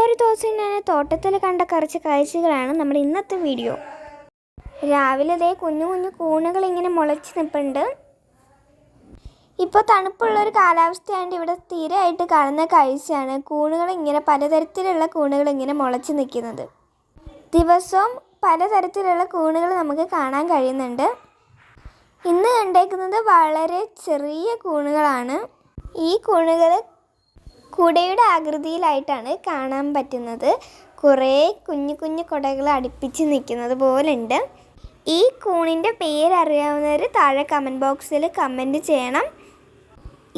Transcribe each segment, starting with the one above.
ഇന്നൊരു ദിവസം ഞാൻ തോട്ടത്തിൽ കണ്ട കുറച്ച് കാഴ്ചകളാണ് നമ്മുടെ ഇന്നത്തെ വീഡിയോ. രാവിലെ ദേ കുഞ്ഞു കുഞ്ഞു കൂണുകൾ ഇങ്ങനെ മുളച്ച് നിൽപ്പുണ്ട്. ഇപ്പോൾ തണുപ്പുള്ളൊരു കാലാവസ്ഥയായതുകൊണ്ട് ഇവിടെ സ്ഥിരമായിട്ട് കാണുന്ന കാഴ്ചയാണ് കൂണുകൾ ഇങ്ങനെ പലതരത്തിലുള്ള കൂണുകൾ ഇങ്ങനെ മുളച്ച് നിൽക്കുന്നത്. ദിവസവും പലതരത്തിലുള്ള കൂണുകൾ നമുക്ക് കാണാൻ കഴിയുന്നുണ്ട്. ഇന്ന് കണ്ടേക്കുന്നത് വളരെ ചെറിയ കൂണുകളാണ്. ഈ കൂണുകൾ കുടയുടെ ആകൃതിയിലായിട്ടാണ് കാണാൻ പറ്റുന്നത്. കുറേ കുഞ്ഞു കുഞ്ഞു കുടകൾ അടുപ്പിച്ച് നിൽക്കുന്നത് പോലുണ്ട്. ഈ കൂണിൻ്റെ പേരറിയാവുന്നവർ താഴെ കമൻറ്റ് ബോക്സിൽ കമൻറ്റ് ചെയ്യണം.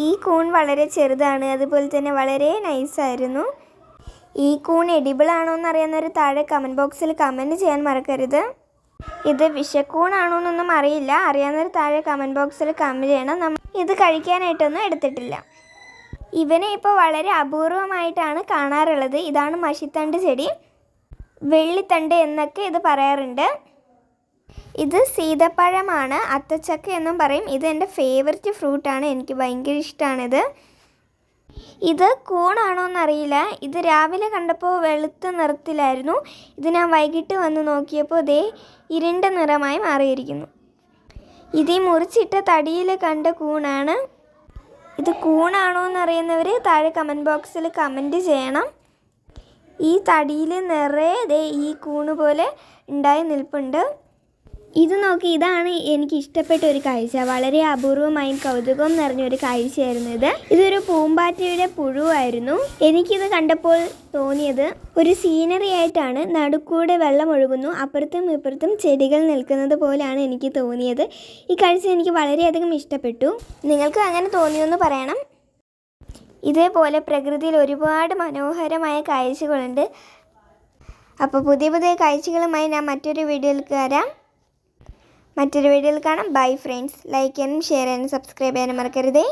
ഈ കൂൺ വളരെ ചെറുതാണ്, അതുപോലെ തന്നെ വളരെ നൈസായിരുന്നു. ഈ കൂൺ എഡിബിൾ ആണോ എന്നറിയാവുന്നവർ താഴെ കമൻറ്റ് ബോക്സിൽ കമൻറ്റ് ചെയ്യാൻ മറക്കരുത്. ഇത് വിഷക്കൂണാണോ എന്നൊന്നും അറിയില്ല, അറിയാവുന്നവർ താഴെ കമൻറ്റ് ബോക്സിൽ കമൻറ്റ് ചെയ്യണം. ഇത് കഴിക്കാനായിട്ടൊന്നും എടുത്തിട്ടില്ല. ഇവനെ ഇപ്പോൾ വളരെ അപൂർവമായിട്ടാണ് കാണാറുള്ളത്. ഇതാണ് മഷിത്തണ്ട് ചെടി, വെള്ളിത്തണ്ട് എന്നൊക്കെ ഇത് പറയാറുണ്ട്. ഇത് സീതപ്പഴമാണ്, അത്തച്ചക്ക എന്നും പറയും. ഇത് എൻ്റെ ഫേവററ്റ് ഫ്രൂട്ടാണ്, എനിക്ക് ഭയങ്കര ഇഷ്ടമാണിത്. ഇത് കൂണാണോ എന്നറിയില്ല. ഇത് രാവിലെ കണ്ടപ്പോൾ വെളുത്ത നിറത്തിലായിരുന്നു. ഇത് ഞാൻ വൈകിട്ട് വന്ന് നോക്കിയപ്പോൾ ഇതേ ഇരുണ്ട നിറമായി മാറിയിരിക്കുന്നു. ഇത് മുറിച്ചിട്ട തടിയിൽ കണ്ട കൂണാണ്. ഇത് കൂണാണോ എന്നറിയുന്നവർ താഴെ കമൻറ്റ് ബോക്സിൽ കമൻറ്റ് ചെയ്യണം. ഈ തടിയിൽ നിറയെ ഈ കൂണ് പോലെ ഉണ്ടായി നിൽപ്പുണ്ട്. ഇത് നോക്കി, ഇതാണ് എനിക്ക് ഇഷ്ടപ്പെട്ട ഒരു കാഴ്ച. വളരെ അപൂർവമായും കൗതുകം നിറഞ്ഞൊരു കാഴ്ചയായിരുന്നു ഇത്. ഇതൊരു പൂമ്പാറ്റയുടെ പുഴുവായിരുന്നു. എനിക്കിത് കണ്ടപ്പോൾ തോന്നിയത് ഒരു സീനറി ആയിട്ടാണ്. നടുക്കൂടെ വെള്ളം ഒഴുകുന്നു, അപ്പുറത്തും ഇപ്പുറത്തും ചെടികൾ നിൽക്കുന്നത് പോലെയാണ് എനിക്ക് തോന്നിയത്. ഈ കാഴ്ച എനിക്ക് വളരെയധികം ഇഷ്ടപ്പെട്ടു. നിങ്ങൾക്കും അങ്ങനെ തോന്നിയെന്ന് പറയണം. ഇതേപോലെ പ്രകൃതിയിൽ ഒരുപാട് മനോഹരമായ കാഴ്ചകളുണ്ട്. അപ്പോൾ പുതിയ പുതിയ കാഴ്ചകളുമായി ഞാൻ മറ്റൊരു വീഡിയോയിലേക്ക് വരാം. മറ്റൊരു വീഡിയോയിൽ കാണാം. Bye friends. ലൈക്ക് ചെയ്യാനും ഷെയർ ചെയ്യാനും സബ്സ്ക്രൈബ് ചെയ്യാനും മറക്കരുതേ.